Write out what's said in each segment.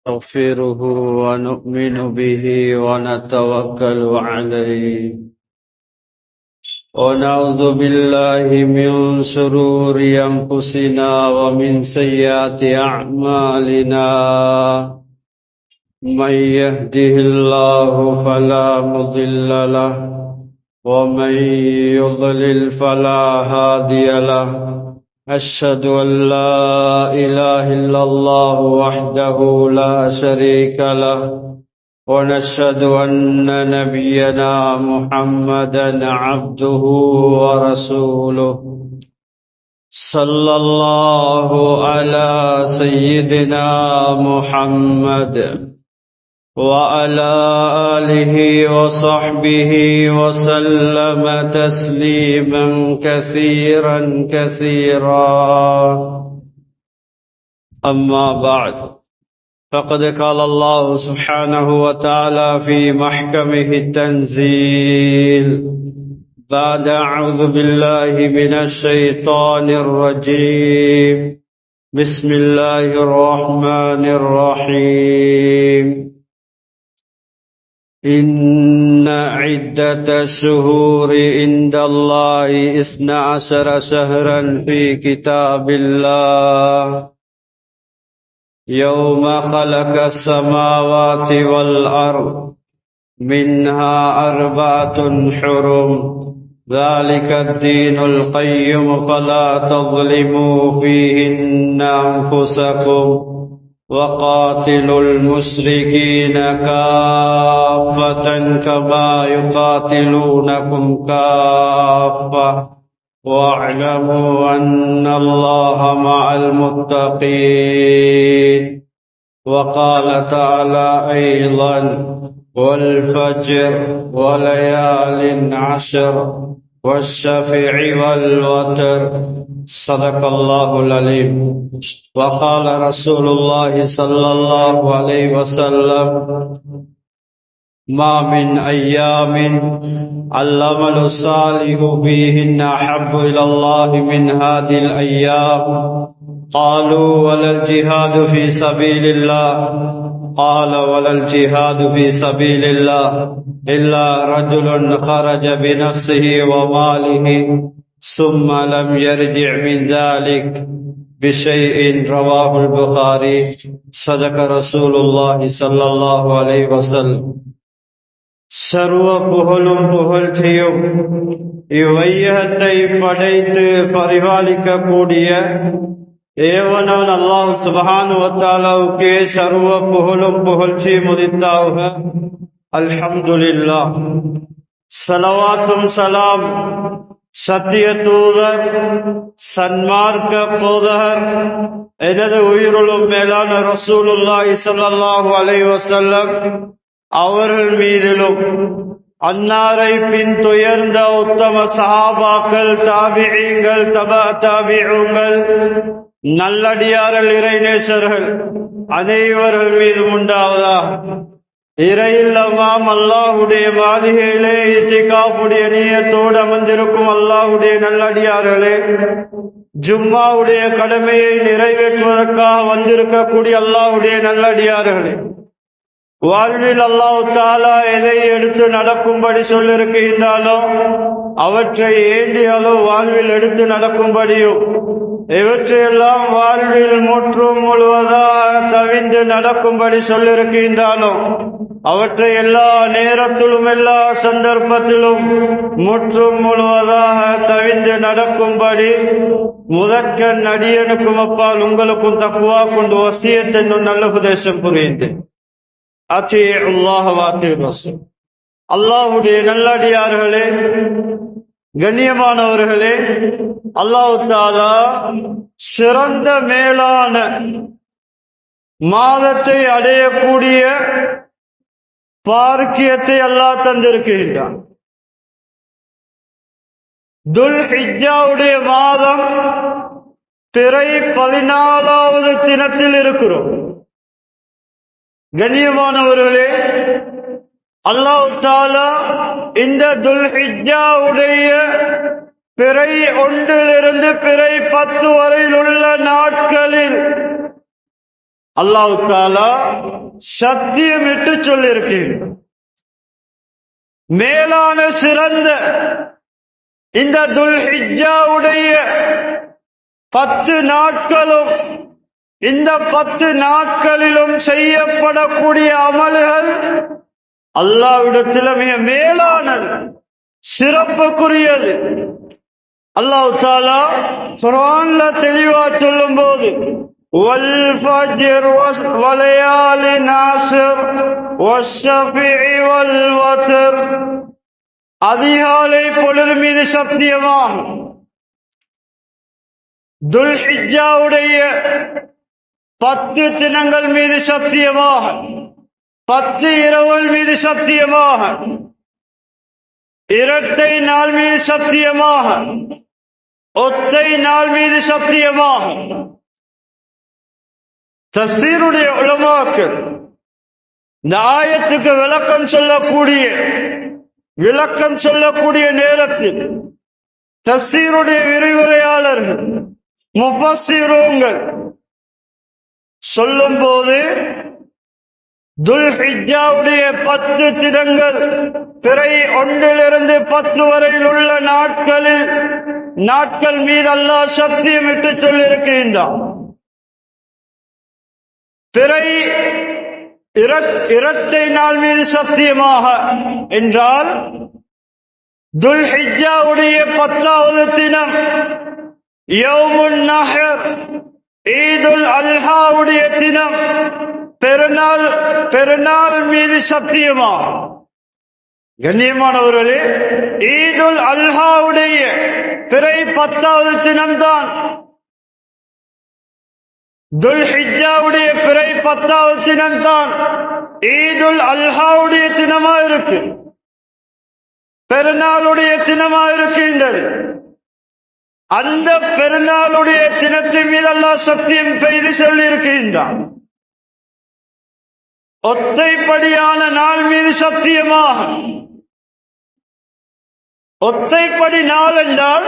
نستغفره ونؤمن به ونتوكل عليه ونعوذ بالله من شرور أنفسنا ومن سيئات أعمالنا من يهده الله فلا مضل له ومن يضلل فلا هادي له أشهد أن لا إله إلا الله وحده لا شريك له ونشهد أن نبينا محمدا عبده ورسوله صلى الله على سيدنا محمد وعلى آله وصحبه وسلم تسليما كثيرا أما بعد فقد قال الله سبحانه وتعالى في محكمه التنزيل بعد أعوذ بالله من الشيطان الرجيم بسم الله الرحمن الرحيم إن عدة الشهور عند الله 12 شهرا في كتاب الله يوم خلق السماوات والأرض منها 4 حرم ذلك الدين القيم فلا تظلموا فيهن أنفسكم وقاتلوا المشركين كافة كما يقاتلونكم كافة واعلموا أن الله مع المتقين وقال تعالى أيضا والفجر وليال عشر والشفع والوتر صدق الله العليم وقال رسول الله صلى الله عليه وسلم ما من أيام العمل الصالح فيهن أحب إلى الله من هذه الأيام قالوا ولا الجهاد في سبيل الله قال ولا الجهاد في سبيل الله إلا رجل خرج بنفسه وماله ثم لم يرجع من ذلك بشيء رواه البخاري صدق رسول الله صلى الله عليه وسلم சர்வ புகழும் புகழ்ச்சியும் இவ்வையகத்தை படைத்து பரிபாலிக்கக்கூடிய ஏவனான் அல்லாஹ் சுப்ஹானஹு வ தஆலாவுக்கே சர்வ புகழும் புகழ்ச்சி முதித்தாக அல்ஹம்துலில்லாஹ் ஸலவாத்தும் ஸலாம் சத்திய தூதர் சன்மார்க்க போதகர் எனது உயிருளும் மேலான ரசூலுல்லாஹி ஸல்லல்லாஹு அலைஹி வஸல்லம் அவர்கள் மீதிலும் அன்னாரை பின் துயர்ந்த உத்தம சஹாபாக்கள் தாபிஈங்கள் தபா தாபிஊங்கள் நல்லடியார்கள் இறைநேசர்கள் அனைவர்கள் மீதும் உண்டாவதா. இறையில்லமாம் அல்லாஹுடைய மாளிகையிலே இத்திகாஃபுடைய நியத்தோடு அமர்ந்திருக்கும் அல்லாஹுடைய நல்லடியார்களே, ஜும்மாவுடைய கடமையை நிறைவேற்றுவதற்காக வந்திருக்கக்கூடிய அல்லாஹுடைய நல்லடியார்களே, வாழ்வில் அல்லாஹ் தஆலா எதை எடுத்து நடக்கும்படி சொல்லிருக்கின்றாலோ அவற்றை ஏண்டியாலோ வாழ்வில் எடுத்து நடக்கும்படியும், இவற்றையெல்லாம் வாழ்வில் முற்றும் முழுவதாக தவிர்த்து நடக்கும்படி சொல்லிருக்கின்றாலோ அவற்றை எல்லா நேரத்திலும் எல்லா சந்தர்ப்பத்திலும் முற்றும் முழுவதாக தவிர்த்து நடக்கும்படி முதற்கண் அடியனுக்கும் அப்பால் உங்களுக்கும் தக்வா கொண்டு வசியத் என்னும் நல்ல உபதேசம் புரிந்தேன். அல்லாஹுடைய நல்லடியார்களே, கண்ணியமானவர்களே, அல்லாஹ் தஆலா சிறந்த மேலான மாதத்தை அடையக்கூடிய பாக்கியத்தை அல்லாஹ் தந்திருக்கின்றான். துல் ஹிஜ்ஜாவுடைய மாதம் பிறை 14வது தினத்தில் இருக்கிறோம். கண்ணியமானவர்களே, அல்லாஹ் தஆலா இந்த துல்ஹிஜ்ஜாவுடைய பிறை 1 பிறை 10 வரையில் உள்ள நாட்களில் அல்லாஹ் தஆலா சத்தியமிட்டு சொல்லியிருக்கிறார். மேலான சிறந்த இந்த துல்ஹிஜ்ஜாவுடைய 10 நாட்களும், இந்த 10 நாட்களிலும் செய்யப்படக்கூடிய அமல்கள் அல்லாஹ்விடத்தில் மிக மேலானது, சிறப்புக்குரியது. அல்லாஹ் தஆலா குர்ஆன்ல தெளிவா சொல்லும்போது வல் ஃபஜ்ர் வலயாலின் அஸ்ர் வஷ்ஷஃபிஇ வல் வத்ர், அதிகாலை பொழுது மீது சத்தியமாகும், துல்ஹிஜ்ஜாவுடைய 10 தினங்கள் மீது சத்தியமாக, 10 இரவுகள் மீது சத்தியமாக, இரட்டை நாள் மீது சத்தியமாக, ஒற்றை நாள் மீது சத்தியமாக. தஃசீருடைய உலமாக்கள் இந்த ஆயத்துக்கு விளக்கம் சொல்லக்கூடிய நேரத்தில் தஃசீருடைய விரிவுரையாளர்கள், முஃபஸ்ஸிரூன்கள் சொல்லும்போது துல்ஹிஜ்ஜாவுடைய 10 தினங்கள் பிறை 1 to 10 வரையில் உள்ள நாட்கள் மீது அல்லாஹ் சத்தியமிட்டு சொல்லியிருக்கின்றான். பிறை இரட்டை நாள் மீது சத்தியமாக என்றால் துல்ஹிஜ்ஜாவுடைய 10வது தினம் யௌமுன் நஹர், ஈதுல் அல்ஹாவுடைய தினம், பெருநாள் மீது சத்தியமா. கண்ணியமானவர்களே, ஈதுல் அல்ஹாவுடைய பிறை 10வது தினம்தான், துல்ஹிஜ்ஜாவுடைய பிறை 10வது தினம்தான் ஈதுல் அல்ஹாவுடைய தினமா இருக்கு, பெருநாளுடைய தினமா இருக்கின்றது. அந்த பெருநாளுடைய தினத்தின் மீது அல்லாஹ் சத்தியம் செய்து சொல்லியிருக்கின்றான். ஒத்தைப்படியான நாள் மீது சத்தியமாக. ஒத்தைப்படி நாள் என்றால்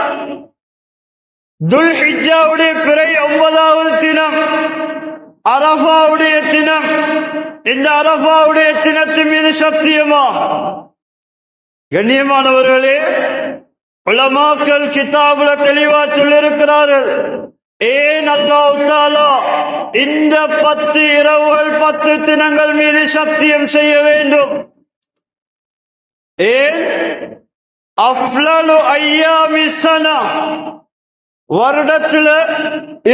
துல்ஹிஜ்ஜாவுடைய பிறை 9வது தினம் அரஃபாவுடைய தினம். இந்த அரஃபாவுடைய தினத்தின் மீது சத்தியமாக. கண்ணியமானவர்களே, உலமாக்கள் கிதாபுல தெளிவா சொல்லியிருக்கிறார்கள், ஏன் அல்லாஹ் தஆலா இந்த 10 இரவுகள் 10 தினங்கள் மீது சத்தியம் செய்ய வேண்டும்? ஏன்? அஃலலு ஐயாமி ஸனா, வருடத்தில்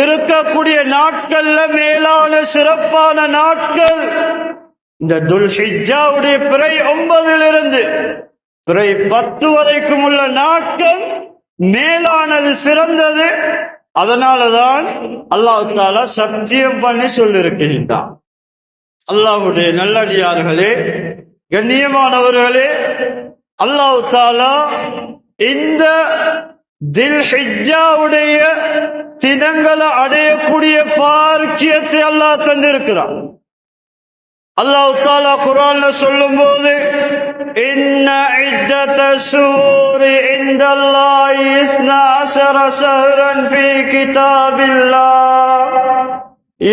இருக்கக்கூடிய நாட்கள்ல மேலான சிறப்பான நாட்கள் இந்த துல்ஹிஜ்ஜாவுடைய பிறை 9 பிறை 10 வரைக்கும் உள்ள நாட்கள் மேலானது, சிறந்தது. அதனாலதான் அல்லாஹ் தஆலா சத்தியம் பண்ணி சொல்லியிருக்கின்றான். அல்லாஹ்வுடைய நல்லடியார்களே, கண்ணியமானவர்களே, அல்லாஹ் தஆலா இந்த தில்ஹிஜ்ஜாவுடைய தினங்களை அடையக்கூடிய பாக்கியத்தை அல்லாஹ் தந்திருக்கிறான். அல்லாஹ் தஆலா குர்ஆன்ல சொல்லும்போது இன்ன இத்தத ஷூரி இன்தல்லாஹி 12 ஷஹ்ரன் ஃபீ கிதாபில்லாஹ்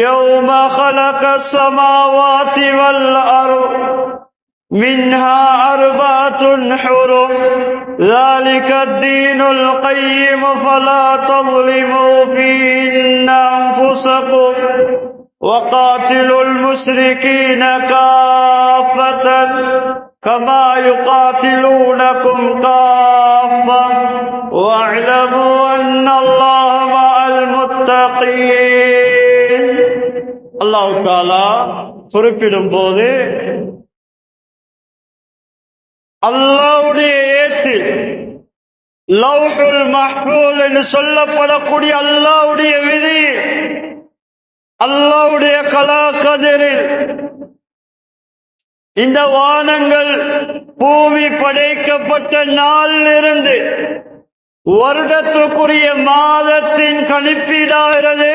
யௌம خلقஸ் ஸமாவாதி வல் அர்ض மின்ஹா அர்பஅத்துன் ஹுரும் ذلك الدين القيم فلا تظلموا فيهن أنفسكم وقاتلوا المشركين كافة كما يقاتلونكم كافة واعلموا أن الله مع المتقين. الله تعالى குறிப்பிடும் போது அல்லாஹ்வுடைய ஏட்டில் லவ்ஹுல் மஹ்ஃபூல் என்று சொல்லப்படக்கூடிய அல்லாஹ்வுடைய விதி, அல்லாஹ்வுடைய கலாகதிரில் இந்த வானங்கள் பூமி படைக்கப்பட்ட நாளிலிருந்து வருடத்துக்குரிய மாதத்தின் கணிப்பீடாகிறது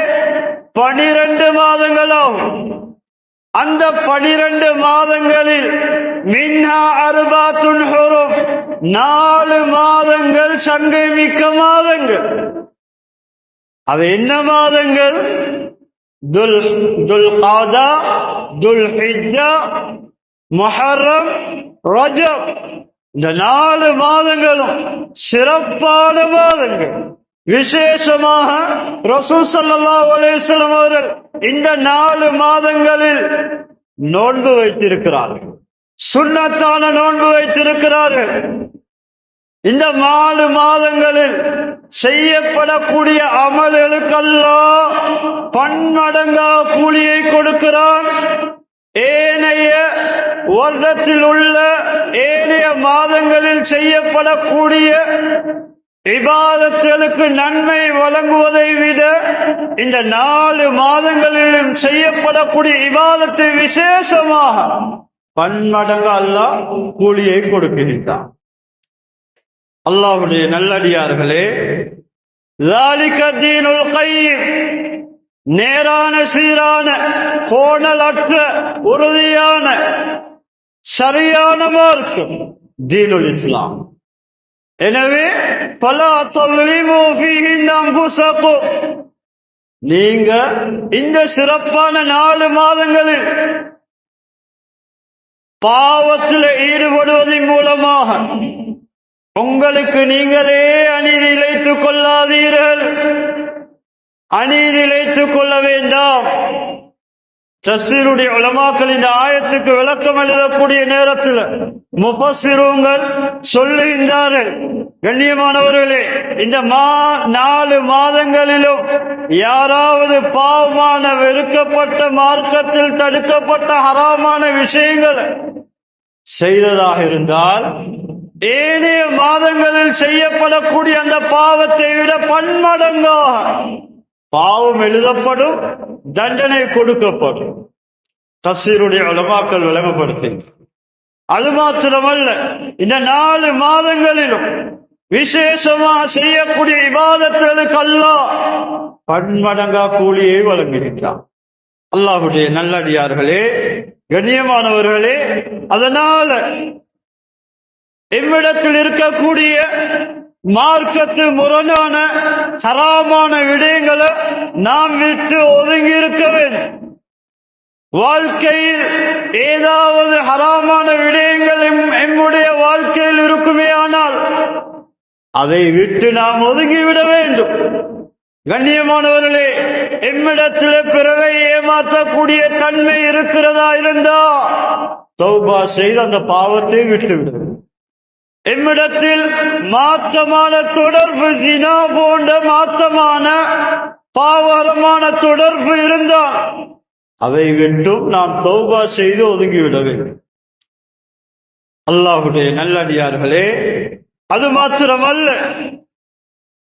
12 மாதங்களாகும். அந்த 12 மாதங்களில் மின்ஹா அர்பஅத்துன் ஹுரும், 4 மாதங்கள் சங்கை மிக்க மாதங்கள். அது என்ன மாதங்கள்? துல் காதா, துல் ஹிஜ்ஜா, முஹர்ரம், ரஜப், இந்த 4 மாதங்களும் சிறப்பான மாதங்கள். விசேஷமாக ரசூல் ஸல்லல்லாஹு அலைஹி வஸல்லம் அவர்கள் இந்த 4 மாதங்களில் நோன்பு வைத்திருக்கிறார்கள். சுன்னத்தான நோன்பு வைத்திருக்கிறார்கள். இந்த 4 மாதங்களில் செய்யப்படக்கூடிய அமல்களுக்கு அல்லாஹ் பன்மடங்கா கூலியை கொடுக்கிறான். ஏனைய வருடத்தில் உள்ள ஏனைய மாதங்களில் செய்யப்படக்கூடிய இபாதத்துகளுக்கு நன்மை வழங்குவதை விட இந்த 4 மாதங்களிலும் செய்யப்படக்கூடிய இபாதத்தை விசேஷமாக பன்மடங்கு அல்லாஹ் கூலியை கொடுக்கின்றான். அல்லாஹ்வுடைய நல்லடியார்களே, ذَلِكَ الدِّينُ الْقَيِّمُ, நேரான சீரான கோணலற்ற உறுதியான சரியான மார்க்கம் தீனுல் இஸ்லாம். எனவே ஃபலா தظلموا فيهن أنفسكم, நீங்க இந்த சிறப்பான 4 மாதங்களில் பாவத்தில் ஈடுபடுவதன் மூலமாக உங்களுக்கு நீங்களே அநீதி இழைத்துக் கொள்ளாதீர்கள். அநீதி இழைத்துக் கொள்ள வேண்டாம். தஃசீருடைய உலமாக்கள் இந்த ஆயத்துக்கு விளக்கம் எழுதக்கூடிய நேரத்தில் முஃபஸ்ஸிரூன்கள் சொல்லுகின்றார்கள், கண்ணியமானவர்களே, இந்த 4 மாதங்களிலும் யாராவது பாவமான வெறுக்கப்பட்ட மார்க்கத்தில் தடுக்கப்பட்ட ஹராமான விஷயங்கள் செய்ததாக இருந்தால் ஏனைய மாதங்களில் செய்யப்படக்கூடிய அந்த பாவத்தை விட பன்மடங்காக பாவம் எழுதப்படும், தண்டனை கொடுக்கப்படும். தஃசீருடைய உலமாக்கள் விளங்கப்படுத்துகிறார். அது மாத்திரமல்ல, இந்த 4 மாதங்களிலும் விசேஷமாக செய்யக்கூடிய இபாதத்துகளுக்கு அல்லாஹ் பன்மடங்கா கூலியை வழங்குகின்றான். அல்லாஹ்வுடைய நல்லடியார்களே, கண்ணியமானவர்களே, அதனால இவ்விடத்தில் இருக்கக்கூடிய மார்க்கத்து முரணான ஹராமான விடயங்களை நாம் விட்டு ஒதுங்கி இருக்க வேண்டும். வாழ்க்கையில் ஏதாவது ஹராமான விடயங்கள் எம்முடைய வாழ்க்கையில் இருக்குமே ஆனால் அதை விட்டு நாம் ஒதுங்கிவிட வேண்டும். கண்ணியமானவர்களே, எம்மிடத்தில் பிறரை ஏமாற்றக்கூடிய தன்மை இருக்கிறதா இருந்தா தௌபா செய்து அந்த பாவத்தை விட்டுவிட. எம்மிடத்தில் மாற்றமான தொடர்பு, ஜினா போன்ற மாற்றமான பாவகரமான தொடர்பு இருந்தால் அதை விட்டும் நாம் தௌபா செய்து ஒதுங்கிவிட வேண்டும். அல்லாஹ்வுடைய நல்லடியார்களே, அது மாத்திரமல்ல,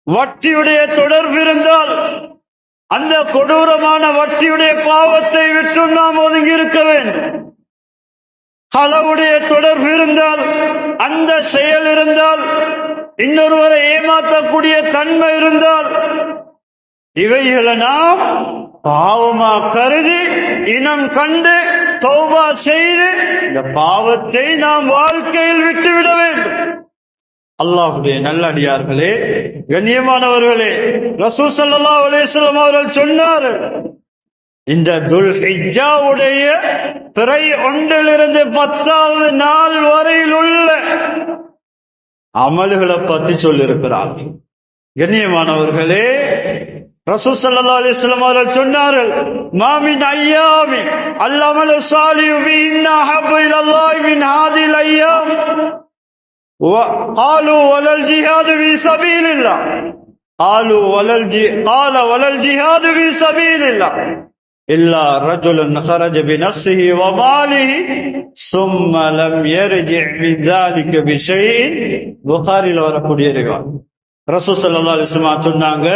வட்டியுடைய தொடர்பு இருந்தால் அந்த கொடூரமான வட்டியுடைய பாவத்தை விட்டும் நாம் ஒதுங்கி இருக்க வேண்டும். களவுடைய தொடர்பு இருந்தால், அந்த செயல் இருந்தால், இன்னொருவரை ஏமாற்றக்கூடிய தன்மை இருந்தால், இவைகளை நாம் பாவமா கருதி இனம் கண்டு தௌபா செய்து இந்த பாவத்தை நாம் வாழ்க்கையில் விட்டுவிட வேண்டும். அல்லாஹ்வுடைய நல்லடியார்களே, கண்ணியமானவர்களே, ரசூல் ஸல்லல்லாஹு அலைஹி வஸல்லம் அவர்கள் சொன்னார்கள், இந்த துல் ஹிஜ்ஜாவுடைய பிறை 1 10வது நாள் வரையில் உள்ள அமல்களை பற்றி சொல்லியிருக்கிறார்கள். கண்ணியமானவர்களே, ரசூல் ஸல்லல்லாஹு அலைஹி வஸல்லம் அவர்கள் சொன்னார்கள், மா மின் அய்யாமி அல் அமலு ஸாலிஹு பிஹின்ன அஹப்பு இலல்லாஹி மின் ஹாதில் அய்யாம் قالوا ولا الجهاد في سبيل الله قال ولا الجهاد في سبيل الله إلا رجل خرج بنفسه وماله ثم لم يرجع من ذلك بشيء. புகாரில் வரக்கூடிய ரிவாயத். ரசூல் ஸல்லல்லாஹு அலைஹி வஸல்லம் சொன்னாங்க,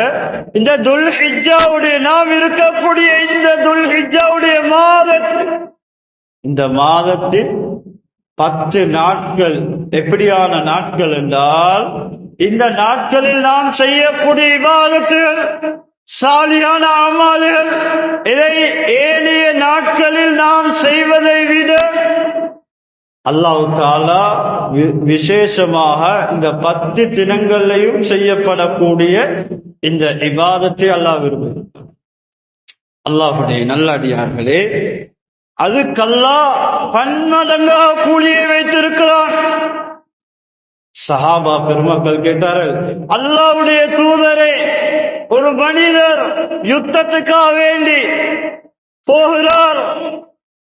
இந்த துல் ஹிஜ்ஜாவுடைய நாம் இருக்கக்கூடிய இந்த துல் ஹிஜ்ஜாவுடைய மாதத்தில், இந்த மாதத்தில் 10 நாட்கள் எப்படியான நாட்கள் என்றால், இந்த நாட்களில் நாம் செய்யக்கூடிய இபாதத்துகள், சாலியான அமல்கள், இதை ஏனைய நாட்களில் நாம் செய்வதை விட அல்லாஹ் தஆலா விசேஷமாக இந்த 10 தினங்களையும் செய்யப்படக்கூடிய இந்த இபாதத்தை அல்லாஹ் விரும்புகிறார். அல்லாஹ்வுடைய நல்லடியார்களே, அதுக்கல்லாஹ் பன்மடங்காக கூலியை வைத்திருக்கிறான். சஹாபா பெருமக்கள் கேட்டார்கள், அல்லாஹ்வுடைய தூதரே, ஒரு மனிதர் யுத்தத்துக்காக வேண்டி போகிறார்,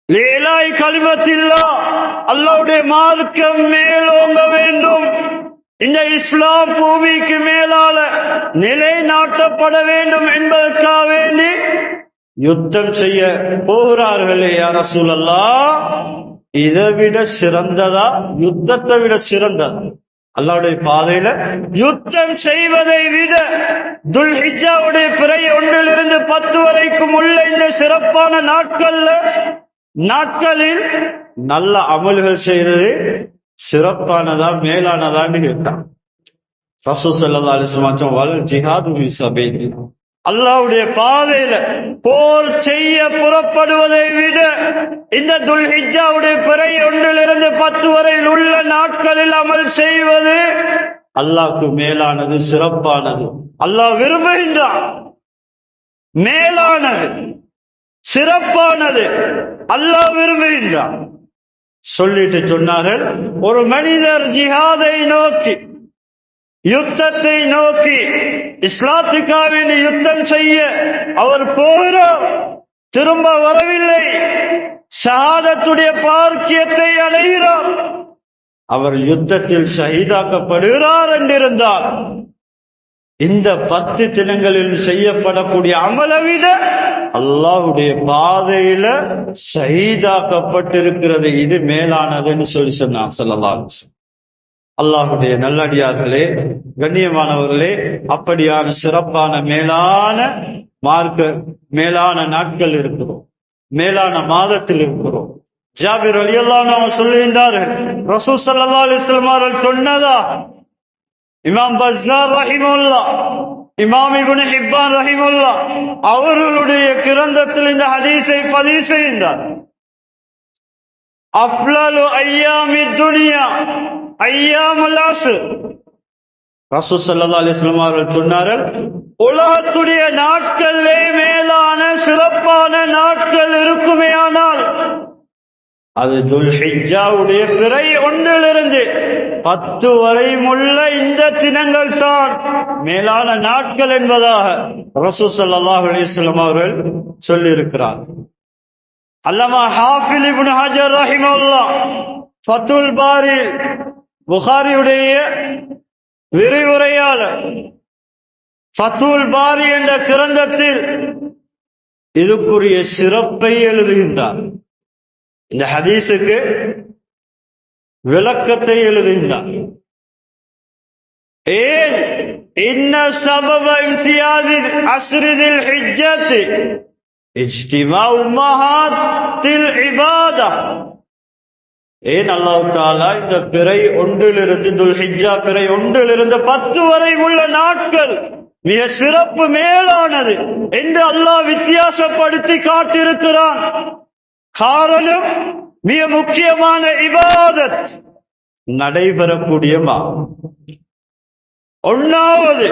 லேலாய் கலிமத்தில்லா, அல்லாஹ்வுடைய மார்க்கம் மேலோங்க வேண்டும், இந்த இஸ்லாம் பூமிக்கு மேலால நிலைநாட்டப்பட வேண்டும் என்பதற்காக வேண்டி யுத்தம் செய்ய போகிறார்களே யா ரசூலல்லாஹ், இதைவிட சிறந்ததா, யுத்தத்தை விட சிறந்ததா? அல்லாஹ்வுடைய பாதையில யுத்தம் செய்வதை விட துல்ஹிஜ்ஜாவுடைய பிறை 1 to 10 வரைக்கும் உள்ள இந்த சிறப்பான நாட்களில் நல்ல அமல்கள் செய்வது சிறப்பானதா மேலானதான்னு கேட்டான். ரசூல் ஸல்லல்லாஹு அலைஹி வஸல்லம் வல் ஜிஹாது ஃபீ சபீலில்லாஹ், அல்லாஹ்வுடைய பாதையில போர் செய்ய புறப்படுவதை விட இந்த துல்ஹிஜ்ஜாவுடைய பிறை 1 to 10 வரையில் உள்ள நாட்களில் அமல் செய்வது அல்லாஹ்வுக்கு மேலானது, சிறப்பானது, அல்லாஹ் விரும்புகின்றான். மேலானது, சிறப்பானது அல்லாஹ் விரும்புகின்றான். சொல்லிட்டு சொன்னார்கள், ஒரு மனிதர் ஜிஹாதை நோக்கி, யுத்தத்தை நோக்கி, இஸ்லாத்துக்காக யுத்தம் செய்ய அவர் போகிறார், திரும்ப வரவில்லை, ஷஹாதத்துடைய பாக்கியத்தை அடைகிறார், அவர் யுத்தத்தில் ஷஹீதாக்கப்படுகிறார் என்றிருந்தார், இந்த 10 தினங்களில் செய்யப்படக்கூடிய அமலை விட அல்லாஹ்வுடைய பாதையில ஷஹீதாக்கப்பட்டிருக்கிறது இது மேலானதுன்னு சொன்னான் ஸல்லல்லாஹு அலைஹி வஸல்லம். அல்லாஹ்வுடைய நல்லடியார்களே, கண்ணியமானவர்களே, அப்படியான சிறப்பான மேலான நாட்கள் இருக்கிறோம், மேலான மாதத்தில் இருக்கிறோம். ஜாபிர் ரலியல்லாஹு அன்ஹு சொல்லுகின்றார்கள், ரசூல் ஸல்லல்லாஹு அலைஹி வஸல்லம் அவர்கள் சொன்னதா, இமாம் பஸ்ஸார் ரஹிமஹுல்லாஹ், இமாம் இப்னு ஹிப்பான் ரஹிமஹுல்லாஹ் அவர்களுடைய கிரந்தத்தில் இந்த ஹதீஸை பதிவு செய்கின்றார். அஃலலு அய்யாமித் துன்யா அய்யாமுல் அஸ்ர், ரசூல் ஸல்லல்லாஹு அலைஹி வஸல்லம் அவர்கள் சொன்னார்கள், உலகத்துடைய நாட்களிலே மேலான சிறப்பான நாட்கள் இருக்குமேயானால் அது துல்ஹிஜ்ஜாவுடைய பிறை 1 to 10 வரையும் உள்ள இந்த தினங்கள் தான் மேலான நாட்கள் என்பதாக ரசூல் ஸல்லல்லாஹு அலைஹி வஸல்லம் அவர்கள் சொல்லியிருக்கிறார். அல்லமா ஹாஃபிஸ் இப்னு ஹஜர் ரஹிமஹுல்லாஹ் ஃபத்துல் பாரி, புகாரியுடைய விரிவுரையாளர், ஃபத்துல் பாரி என்ற கிரந்தத்தில் இதுக்குரிய சிறப்பை எழுதுகின்றார். இந்த ஹதீஸுக்கு விளக்கத்தை எழுதுகின்றார். ஏன் இன்ன சபப இம்தியாதில் அஸ்ரிதில் ஹிஜ்ஜத்தி இஜ்திமாஉ உம்மஹாத்தில் இபாதா, ஏன் அல்லாஹ் தஆலா இந்த பிறை 1 துல்ஹிஜ்ஜா பிறை 1 to 10 வரை உள்ள நாட்கள் மிக சிறப்பு மேலானது என்று அல்லாஹ் வித்தியாசப்படுத்தி காட்டியிருக்கிறான். காரணம், மிக முக்கியமான இபாதத் நடைபெறக்கூடிய மாதம். 1வது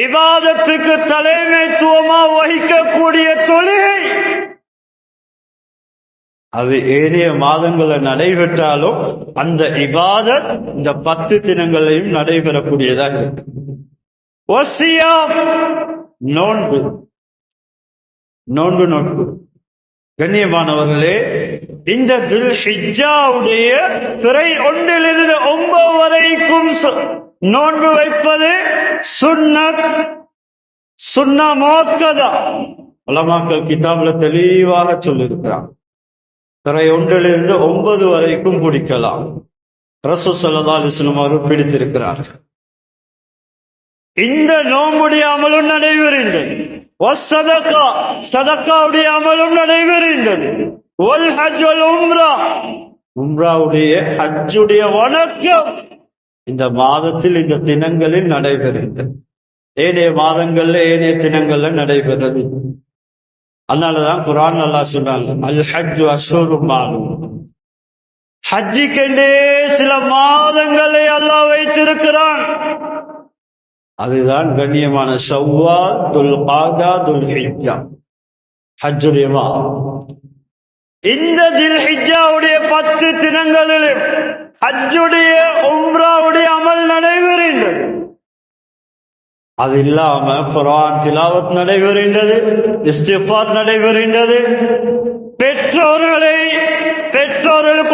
இபாதத்துக்கு தலைமைத்துவமா வகிக்கக்கூடிய தொழுகை, அது ஏனைய மாதங்களில் நடைபெற்றாலும் அந்த இபாதத் இந்த 10 தினங்களையும் நடைபெறக்கூடியதாக இருக்கு. வசியாம், நோன்பு. கண்ணியமானவர்களே, இந்த துல்ஹிஜ்ஜாவுடைய பிறை 1 to 9 வரைக்கும் நோன்பு வைப்பது சுன்னா முஅக்கதா. உலமாக்கள் கிதாப்ல தெளிவாக சொல்லியிருக்கிறார். பிறை 1 to 9 வரைக்கும் பிடிக்கலாம். ரசூல் ஸல்லல்லாஹு அலைஹி வஸல்லம் அவர்கள் பிடித்திருக்கிறார். இந்த நோம்புடைய அமலும் நடைபெறுகின்றது. சதக்காவுடைய அமலும் நடைபெறுகின்றது. உம்ராவுடைய ஹஜ்ஜுடைய வணக்கம் இந்த மாதத்தில் இந்த தினங்களில் நடைபெறுகின்றது. ஏனைய மாதங்கள்ல ஏனைய தினங்கள்ல நடைபெறுறது. அதனாலதான் குர்ஆன் அல்லாஹ் சொன்னாங்க, அல் ஹஜ்ஜு அஷ்ஹுரும் மஅலூம், ஹஜ்ஜுக்கென்றே சில மாதங்களை அல்லாஹ் வைத்திருக்கிறான். அதுதான் கண்ணியமான ஷவ்வால், துல்காதா, துல்ஹிஜ்ஜா. ஹஜ்ஜுடைய மாதம். இந்த தில்ஹிஜ்ஜாவுடைய 10 தினங்களிலும் ஹஜ்ஜுடைய உம்ராவுடைய அமல் நடைபெறுகின்றது. அது இல்லாம குர்ஆன் திலாவத் நடைபெறுகின்றது, இஸ்திக்ஃபார் நடைபெறுகின்றது, பெற்றோர்களுக்கு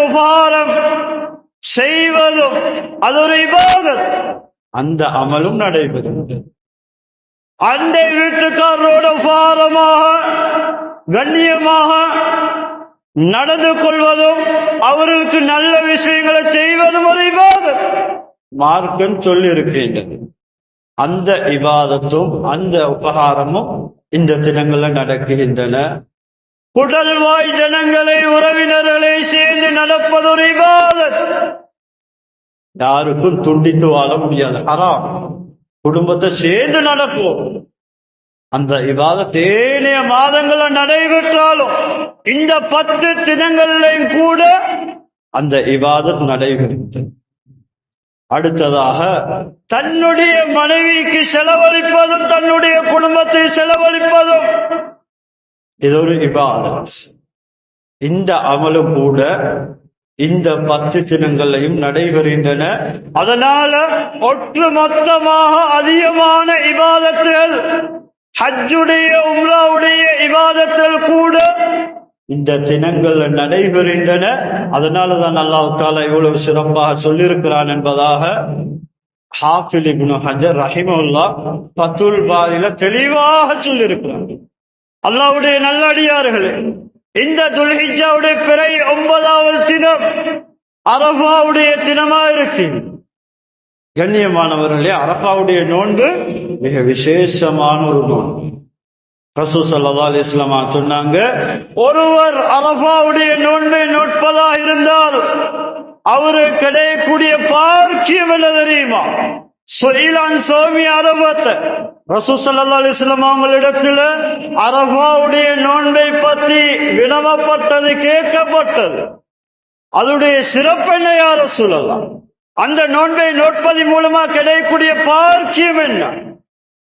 உபகாரம் செய்வதும் அது ஒரு இபாதத், அந்த அமலும் நடைபெறுகின்றது. அந்த வீட்டுக்காரரோட உபகாரமாக கண்ணியமாக நடந்து கொள்வதும் அவர்களுக்கு நல்ல விஷயங்களை செய்வதும் ஒரு இபாதத் மார்க்கம் சொல்லி இருக்கின்றது. அந்த இபாதத்தும் அந்த உபகாரமும் இந்த தினங்கள்ல நடக்குகின்றன. குடல்வாய் ஜனங்களை உறவினர்களை சேர்ந்து நடப்பது ஒரு இபாதத். யாருக்கும் துண்டித்து வாழ முடியாது, ஹராம். குடும்பத்தை சேர்ந்து நடக்கும். அந்த இபாதத் ஏனைய மாதங்கள்ல நடைபெற்றாலும் இந்த 10 தினங்களையும் கூட அந்த இபாதத் நடைபெறுகிறது. அடுத்ததாக தன்னுடைய மனைவிக்கு செலவழிப்பதும் தன்னுடைய குடும்பத்தை செலவழிப்பதும் இது ஒரு இபாதத். இந்த அமலும் கூட இந்த 10 தினங்களையும் நடைபெறுகின்றன. அதனால ஒட்டுமொத்தமாக அதிகமான இபாதத்துகள், ஹஜ்ஜுடைய உம்ராவுடைய இபாதத்துகள் கூட இந்த தினங்கள்ல நடைபெறுகின்றன. அதனாலதான் அல்லாஹ் தஆலா இவ்வளவு சிறப்பாக சொல்லியிருக்கிறான் என்பதாக ஹாஃபிஸ் இப்னு ஹஜர் ரஹிமஹுல்லாஹ் ஃபத்துல் பாரில தெளிவாக சொல்லியிருக்கிறார். அல்லாஹ்வுடைய நல்லடியார்களே, இந்த துல்ஹிஜ்ஜாவுடைய பிறை 9வது தினம் அரஃபாவுடைய தினமா இருக்கு. கண்ணியமானவர்களே, அரஃபாவுடைய நோன்பு மிக விசேஷமான ஒரு நோன்பு. ரசூல் ஸல்லல்லாஹு அலைஹி வஸல்லம் சொன்னாங்க, ஒருவர் அரஃபாவுடைய நோன்பை நோட்பதா இருந்தால் அவரு கிடைக்கக்கூடிய பாக்கியம் என்ன தெரியுமா? சுயிலான் சோமி அரபத். ரசூல் ஸல்லல்லாஹு அலைஹி வஸல்லம் அவங்களிடத்துல அரஃபாவுடைய நோன்பை பற்றி வினவப்பட்டது, கேட்கப்பட்டது. அதனுடைய சிறப்பு என்ன யா ரசூலல்லாஹ்? அந்த நோன்பை நோட்பதன் மூலமா கிடைக்கக்கூடிய பாக்கியம் என்ன?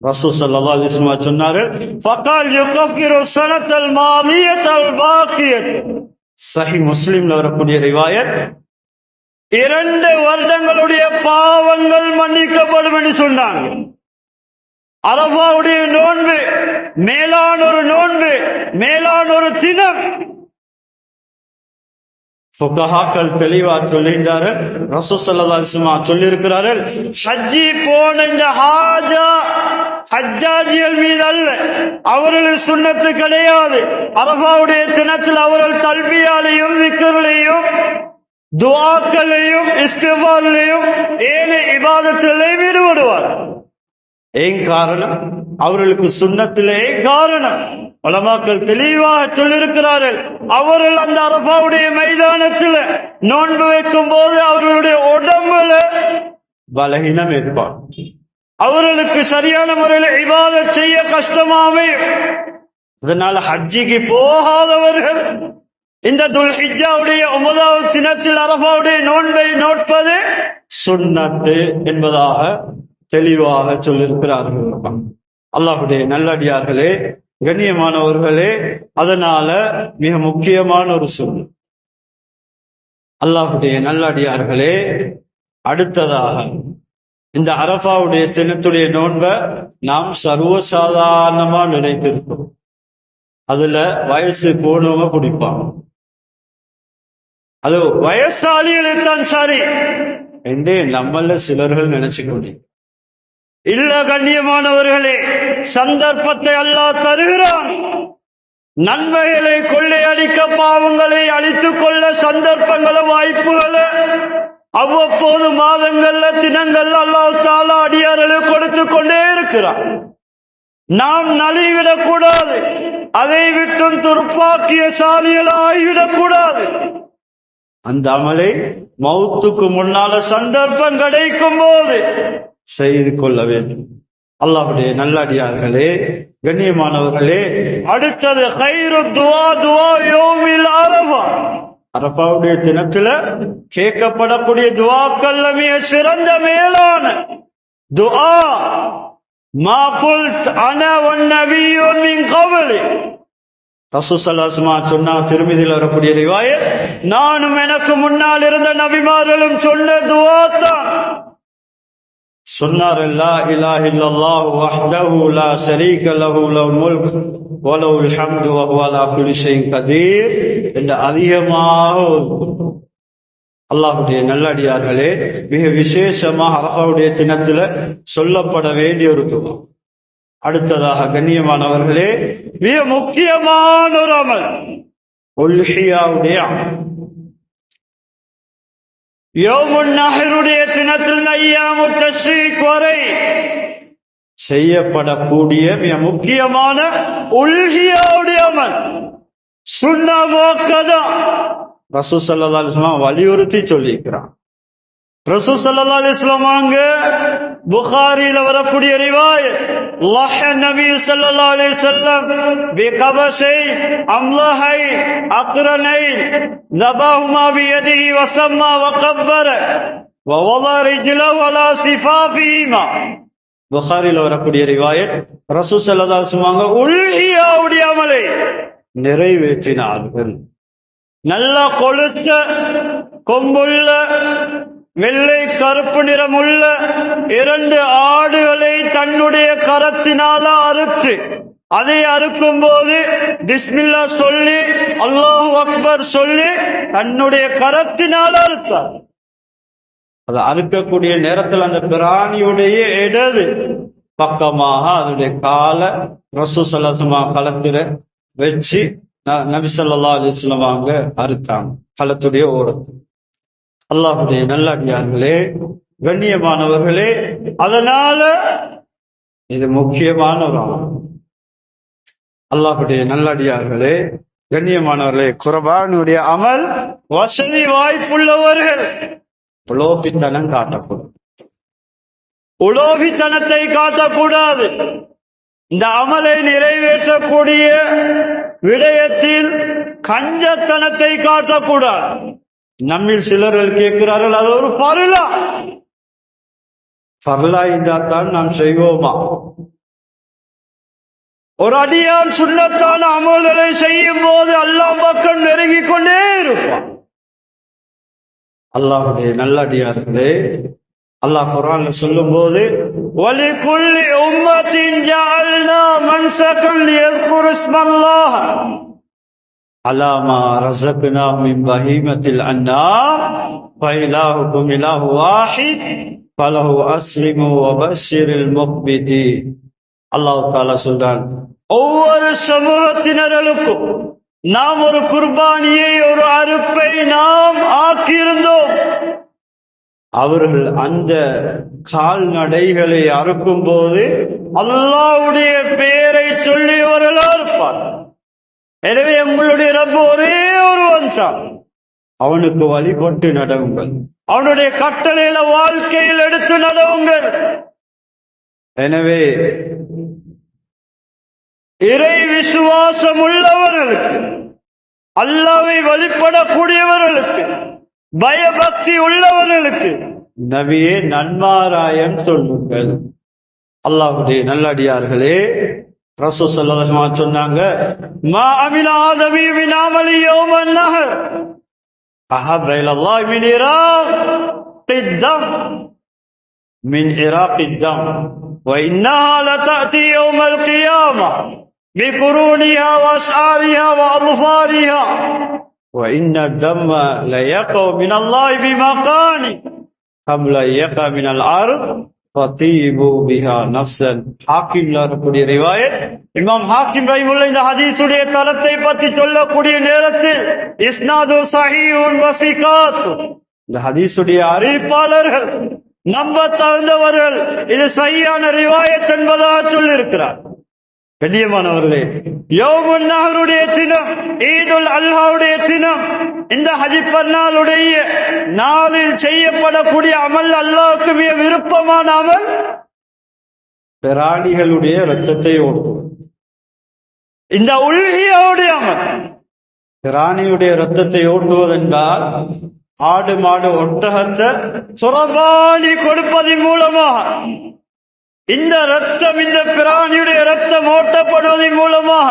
ரசூல் ஸல்லல்லாஹு அலைஹி வஸல்லம் சொன்னார்கள், ஃபகால் யுகஃபிரு ஸனத்தல் மாதியத்தல் பாக்கியத். சஹீஹ் முஸ்லிம்ல வரக்கூடிய ரிவாயத், 2 வருடங்களுடைய பாவங்கள் மன்னிக்கப்படும் என்று சொன்னாங்க. அரஃபாவுடைய நோன்பு மேலான ஒரு நோன்பு, மேலான ஒரு தினம். ஃபுகஹாக்கள் தெளிவா சொல்லுகிறார்கள். ரசூல் ஸல்லல்லாஹு அலைஹி வஸல்லம் சொல்லியிருக்கிறார்கள், ஹஜ்ஜி போன இந்த ஹஜ்ஜாஜிகள் மீது அல்ல, அவர்கள் சுன்னத்து கிடையாது. அரஃபாவுடைய தினத்தில் அவர்கள் தல்பியாலையும் திக்ருலையும் துஆக்களையும் இஸ்திக்ஃபார்லையும் ஏனைய இபாதத்திலையும் ஈடுபடுவார். ஏன் காரணம்? அவர்களுக்கு சுன்னத்திலே காரணம். உலமாக்கள் தெளிவாக சொல்லியிருக்கிறார்கள், அவர்கள் அந்த அரஃபாவுடைய மைதானத்தில் நோன்பு வைக்கும் போது அவர்களுடைய உடம்புல பலகீனம் ஏற்பாடு, அவர்களுக்கு சரியான முறையில் இபாதத் செய்ய கஷ்டமாமே. அதனால ஹஜ்ஜிக்கு போகாதவர்கள் இந்த துல்ஹிஜ்ஜாவுடைய 9வது தினத்தில் அரஃபாவுடைய நோன்பை நோட்பது சுன்னத்து என்பதாக தெளிவாக சொல்லியிருக்கிறார்கள். அல்லாஹ்வுடைய நல்லடியார்களே, கண்ணியமானவர்களே, அதனால மிக முக்கியமான ஒரு சொல். அல்லாஹ்வுடைய நல்லடியார்களே, அடுத்ததாக இந்த அரஃபாவுடைய தினத்துடைய நோன்பை நாம் சர்வசாதாரணமா நினைத்திருக்கிறோம். அதுல வயசு போனவங்க பிடிப்பாங்க, அது வயசாளிகளுக்கு சரி என்று நம்மள சிலர்கள் நினைச்சுக்கொண்டு இல்ல. கண்ணியமானவர்களே, சந்தர்ப்பத்தை அல்லாஹ் தருகிறான். நன்மைகளை கொள்ளையடிக்க, பாவங்களை அழித்துக் கொள்ள சந்தர்ப்பங்களை, வாய்ப்புகளை அவ்வப்போது மாதங்கள்ல தினங்கள்ல அல்லாஹ் தஆலா அடியார்களுக்கு கொடுத்து கொண்டே இருக்கிறான். நாம் நலிவிடக் கூடாது, அதை விட்டும் துர்ப்பாக்கியசாலிகளாகிவிடக் கூடாது. அந்த அமலை மௌத்துக்கு முன்னால சந்தர்ப்பம் கிடைக்கும் போது செய்து கொள்ள வேண்டும். அல்லாஹ்வுடைய நல்லடியார்களே, கண்ணியமானவர்களே, அடுத்தது கைரு துஆ துஆ யௌமில் அரஃபா. அரஃபாவுடைய தினத்துல கேட்கப்படக்கூடிய துஆக்கள் மிக சிறந்த மேலான துஆ மா குல்த் அனா வன் நபிய்யுன் மின் கப்லி. ரசூல் ஸல்லல்லாஹு அலைஹி வஸல்லம் சொன்னா, திருமிதியில் வரக்கூடிய ரிவாயத், நானும் எனக்கு முன்னால் இருந்த நபிமார்களும் சொன்ன துஆ தான். சொன்னார், லா இலாஹ இல்லல்லாஹு வஹ்தஹு லா ஷரீக லஹு லஹுல் முல்க் வ லஹுல் ஹம்து வ ஹுவ அலா குல்லி ஷைஇன் கதீர் என்ற அதிகமாக அல்லாஹ்வுடைய நல்லடியார்களே, மிக விசேஷமாக அரஃபாவுடைய தினத்தில் சொல்லப்பட வேண்டிய ஒரு துஆ. அடுத்ததாக கண்ணியமானவர்களே, மிக முக்கியமான ஒரு அமல் உல்ஹியாவுடைய அமல். யௌமுன் நஹருடைய தினத்தில் ஐயாமு தஷ்ரீக் வரை செய்யப்படக்கூடிய மிக முக்கியமான உல்ஹியாவுடைய அமல் சுன்னா முஅக்கதா ரசூல் ஸல்லல்லாஹு அலைஹி வஸல்லம் வலியுறுத்தி சொல்லியிருக்கிறார். ரசூல் ஸல்லல்லாஹு அலைஹி வஸல்லம் அங்க புகாரில வரக்கூடிய ரிவாயத், லஹ நபி ஸல்லல்லாஹு அலைஹி வஸல்லம் பிகபஷை அம்லஹை அக்ரனை ذبحهما بيده وسمى وكبر ووضع رجله على صفافهما. புகாரில வரக்கூடிய ரிவாயத், ரசூல் ஸல்லல்லாஹு அலைஹி வஸல்லம் உல்ஹியாவுடைய அமலை நிறைவேற்றினார்கள். நல்ல கொழுத்த கொம்புள்ள வெள்ளை கருப்பு நிறமுள்ள 2 ஆடுகளை தன்னுடைய கரத்தினால அறுத்து, அதை அறுக்கும் போது பிஸ்மில்லா சொல்லி அல்லாஹு அக்பர் சொல்லி தன்னுடைய கரத்தினால அறுத்தார். அது அறுக்கக்கூடிய நேரத்தில் அந்த பிராணியுடைய இடது பக்கமாக அதனுடைய கால ரசூல் ஸல்லல்லாஹு அலைஹி வஸல்லம் களத்துல வச்சு நபி ஸல்லல்லாஹு அலைஹி வஸல்லம் அங்க அறுத்தாங்க, களத்துடைய ஓரத்து. அல்லாஹ்வுடைய நல்லடியார்களே, கண்ணியமானவர்களே, அதனால இது முக்கியமான ஒரு அமல். அல்லாஹ்வுடைய நல்லடியார்களே, கண்ணியமானவர்களே, குர்பானுடைய அமல் வசதி வாய்ப்புள்ளவர்கள் உலோபித்தனம் காட்டக்கூடாது, உலோபித்தனத்தை காட்டக்கூடாது. இந்த அமலை நிறைவேற்றக்கூடிய விடயத்தில் கஞ்சத்தனத்தை காட்டக்கூடாது. நம்மில் சிலர்கள் கேட்கிறார்கள், அது ஒரு பருளா, பருளா இருந்தால்தான் நாம் செய்வோமா? ஒரு அடியான் சுன்னத்தான அமல்களை செய்யும் போது அல்லாஹ் பக்கம் நெருங்கிக் கொண்டே இருப்பான். அல்லாஹ்வுடைய நல்லடியார்களே, அல்லாஹ் குர்ஆன்ல சொல்லும் போது, வலிகுல்லி உம்மத்தின் ஜஅல்னா மன்சகன் லியذ்குரு இஸ்மல்லாஹ் அலா மா ரஸக்னாஹும் மின் பஹீமத்தில் அன்ஆம் ஃபஇலாஹுக்கும் இலாஹு வாஹித் ஃபலஹு அஸ்லிமு வபஷ்ஷிரில் முக்பிதீன். அல்லாஹ் தஆலா சொல்றான், ஒவ்வொரு சமூகத்தினர்களுக்கும் நாம் ஒரு குர்பானியை, ஒரு அறுப்பை நாம் ஆக்கியிருந்தோம். அவர்கள் அந்த கால்நடைகளை அறுக்கும் போது அல்லாஹ்வுடைய பெயரை சொல்லியவர்களா இருப்பார். எனவே உங்களுடைய ரப்பு ஒரே ஒருவன் தான், அவனுக்கு வழிபட்டு நடவுங்கள், அவனுடைய கட்டளையில வாழ்க்கையில் எடுத்து நடவுங்கள். எனவே இறை விசுவாசம் உள்ளவர்களுக்கு, அல்லாஹ்வை வழிபடக்கூடியவர்களுக்கு, பயபக்தி உள்ளவர்களுக்கு நபியே நன்மாராயம் சொல்லுங்கள். அல்லாஹ்வுடைய நல்லடியார்களே, ரசூல் ஸல்லல்லாஹு அலைஹி வஸல்லம் சொன்னாங்க, மா அமில ஆதமி மின் அமலி யௌமன் நஹர் அஹப் இலல்லாஹ் மின் இராகித் தம் மின் இராகித் தம் வ இன்னஹா லதஅதி யௌமல் கியாமah பிகுரூனிஹா வஅஸ்ஆரிஹா வஅظفارها وإن الدم ليقع من الله بمكان قبل يقع من الأرض فطيبوا بها نفسا. ஹாக்கிம்ல வரக்கூடிய ரிவாயத், இமாம் ஹாக்கிம் ரஹிமஹுல்லாஹ் இந்த ஹதீஸுடைய தரத்தை பற்றி சொல்லக்கூடிய நேரத்தில் இஸ்னாது ஸஹீஹுன் வஸிகாத், இந்த ஹதீஸுடைய அறிவிப்பாளர்கள் நம்ப தகுந்தவர்கள், இது சஹீஹான ரிவாயத் என்பதாக சொல்லியிருக்கிறார். கண்ணியமானவர்களே, யௌமுன் நஹருடைய தினம், ஈதுல் அல்ஹாவுடைய தினம், இந்த ஹஜ் பெருநாளுடைய நாளில் செய்யப்படக்கூடிய அமல் அல்லாஹ்வுக்கு மிக விருப்பமான அமல் பிராணிகளுடைய இரத்தத்தை ஓட்டுவது. இந்த உல்ஹியாவுடைய அமல் பிராணியுடைய இரத்தத்தை ஓட்டுவதென்றால் ஆடு மாடு ஒட்டகத்தை சுரபாலி கொடுப்பதன் மூலமாக இந்த ரத்தம், இந்த பிராணியுடைய ரத்தம் ஓட்டப்படுவதன் மூலமாக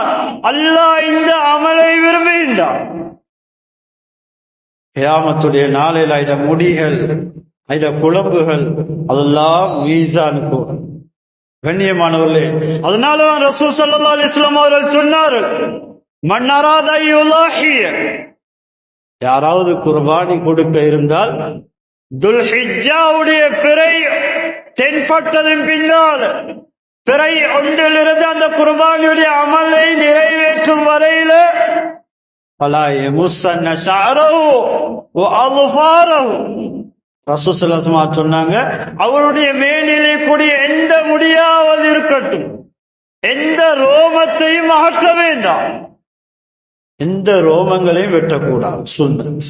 அல்லாஹ் இந்த அமலை விரும்புகின்றான். கியாமத்துடைய நாளில் இந்த முடிகள், இந்த குழம்புகள் அதெல்லாம் மீசான் போகும். கண்ணியமானவர்களே, அதனாலதான் ரசூல் ஸல்லல்லாஹு அலைஹி வஸல்லம் அவர்கள் சொன்னார்கள், மன் அராத யுலாஹிய, யாராவது குர்பானி கொடுக்க இருந்தால் துல்ஹிஜ்ஜாவுடைய பிறை தென்பட்டதின் பின்னால் பிறை ஒன்றிலிருந்து அந்த குர்பானியுடைய அமலை நிறைவேற்றும் வரையில ஃபலா யமுஸ்ஸன்ன ஷஅரஹு வ அظஃபாரஹு, ரசூல் ஸல்லல்லாஹு அலைஹி வஸல்லம் சொன்னாங்க, அவருடைய மேனிலே கூடிய எந்த முடியாவது இருக்கட்டும், எந்த ரோமத்தையும் அகற்ற வேண்டாம், எந்த ரோமங்களையும் வெட்டக்கூடாது. சுன்னத்.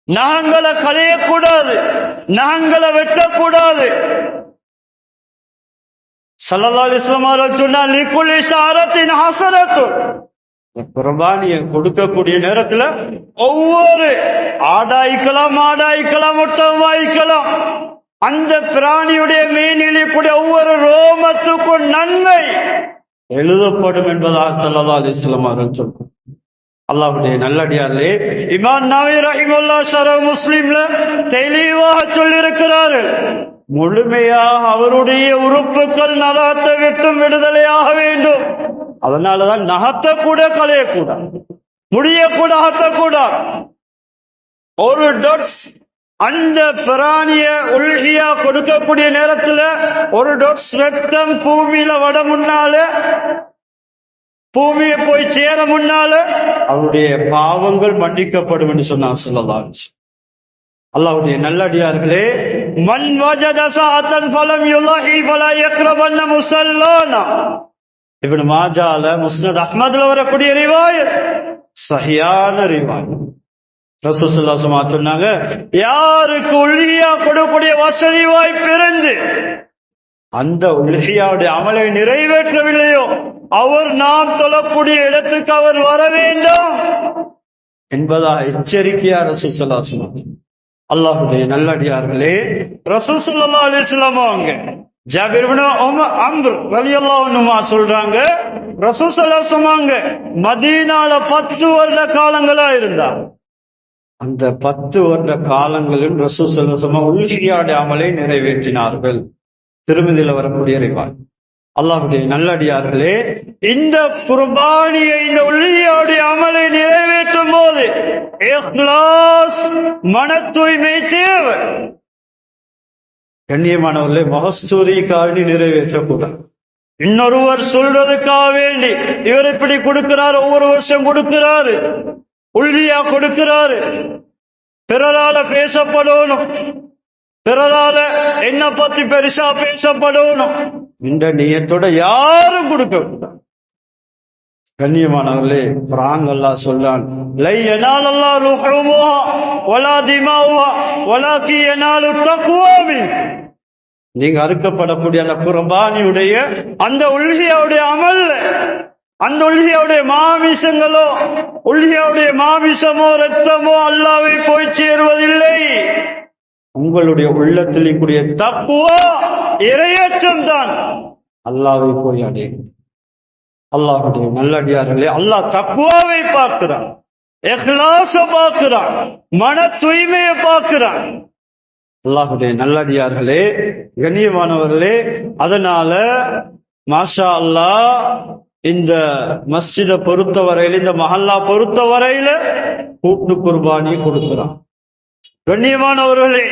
நகங்களை களையக்கூடாது, நகங்களை வெட்டக்கூடாது. ஸல்லல்லாஹு அலைஹி வஸல்லம் அவர்கள் சொன்னார், லிகுல்லி ஷஅரத்தின் ஹஸனத்துன், குர்பானியை கொடுக்கக்கூடிய நேரத்துல ஒவ்வொரு ஆடாய்க்கலாம், மாடாய்க்கலாம், ஒட்டகமாய்க்கலாம், அந்த பிராணியுடைய மேனிலே கூடிய ஒவ்வொரு ரோமத்துக்கும் நன்மை எழுதப்படும் என்பதாக ஸல்லல்லாஹு அலைஹி வஸல்லம் அவர்கள் சொல்றார். அல்லாஹ்வுடைய நல்லடியார்களே, இமாம் நவவி ரஹிமஹுல்லாஹ் ஷரஹ் முஸ்லிம்ல தெளிவாக சொல்லியிருக்கிறார்கள், முழுமையாக அவருடைய உறுப்புகள் நரகத்தை விட்டும் விடுதலையாக வேண்டும். அதனாலதான் நகத்தை கூட களையக்கூடாது, முடிய கூட அகற்றக்கூடாது. ஒரு டொட்ஸ் அந்த பிராணிய உல்ஹியா கொடுக்கக்கூடிய நேரத்துல ஒரு டொட்ஸ் ரத்தம் பூமியில வட முன்னால, பூமியை போய் சேர முன்னால அவருடைய பாவங்கள் மன்னிக்கப்படும் என்று சொன்னார் ஸல்லல்லாஹு அலைஹி வஸல்லம். அல்லாஹ்வுடைய நல்லடியார்களே, மன் வஜத ஸஅத்தன் ஃபலம் யுலஹி ஃபலா யக்ரபன்ன முஸல்லானா, இப்னு மாஜால முஸ்னத் அஹ்மத்ல வரக்கூடிய ரிவாயத், சஹீஹான ரிவாயத். ரசூல் ஸல்லல்லாஹு அலைஹி வஸல்லம் சொன்னாங்க, யாருக்கு உல்ஹியா கொடுக்கக்கூடிய வசதி வாய்ப்பு இருந்து அந்த உல்ஹியாவுடைய அமலை நிறைவேற்றவில்லையோ அவர் நாம் தொழக்கூடிய இடத்துக்கு அவர் வர வேண்டும் என்பதா எச்சரிக்கையா ரசூல் ஸல்லல்லாஹு அலைஹி வஸல்லம். அல்லாஹ்வுடைய நல்லடியார்களே, ரசூல் ஸல்லல்லாஹு அலைஹி வஸல்லம் அவங்க ஜாபிர் இப்னு அம்ர் ரலியல்லாஹு அன்ஹுமா சொல்றாங்க, ரசூல் ஸல்லல்லாஹு அலைஹி வஸல்லம் மதீனால 10 வருட காலங்களா இருந்தார். அந்த 10 வருட காலங்களில் ரசூல் ஸல்லல்லாஹு அலைஹி வஸல்லம் உல்ஹியாவுடைய அமலை நிறைவேற்றினார்கள். திருமதியில வரக்கூடிய ரிவாயத். அல்லாஹ்வுடைய நல்லடியார்களே, இந்த குர்பானியை, இந்த உல்ஹியாவுடைய அமலை நிறைவேற்றும் போது இக்லாஸ், மன தூய்மை தேவை. கண்ணியமானவர்களே, மகஸ்தூரிக்காக நிறைவேற்றக்கூடாது. இன்னொருவர் சொல்றதுக்காக வேண்டி இவர் இப்படி கொடுக்கிறார், ஒவ்வொரு வருஷம் கொடுக்கிறாரு, உல்ஹியா கொடுக்கிறாரு, பிறரால பேசப்படணும், பிறரால என்ன பத்தி பெருசா பேசப்படணும், இந்த நியத்தோட யாரும் கொடுக்க கூடாது. கண்ணியமானவர்களே, குர்ஆன் அல்லாஹ் சொல்றான், லை யனாலல்லாஹு லுஹூமுஹா வலா திமாவுஹா வலாக்கி யனாலு தக்வா மின்கும், நீங்க அறுக்கப்படக்கூடிய அந்த குர்பானியுடைய, அந்த உல்ஹியாவுடைய அமல், அந்த உல்ஹியாவுடைய மாமிசங்களோ, உல்ஹியாவுடைய மாமிசமோ ரத்தமோ அல்லாஹ்வை போய் சேருவதில்லை. உங்களுடைய உள்ளத்தில் கூடிய தக்வா, இறையச்சம் தான் அல்லாஹ்வை போய் அடையும். அல்லாஹ்வுடைய நல்லடியார்களே, அல்லாஹ் தக்வாவை பார்க்கிறான், இக்லாஸ பார்க்கிறான், மன தூய்மையை பார்க்கிறான். அல்லாஹ்வுடைய நல்லடியார்களே, கண்ணியமானவர்களே, அதனால மாஷா அல்லாஹ் இந்த மஸ்ஜிதை பொறுத்தவரையில, இந்த மஹல்லா பொறுத்தவரையில கூட்டு குர்பானி கொடுக்கிறான். கண்ணியமானவர்களே,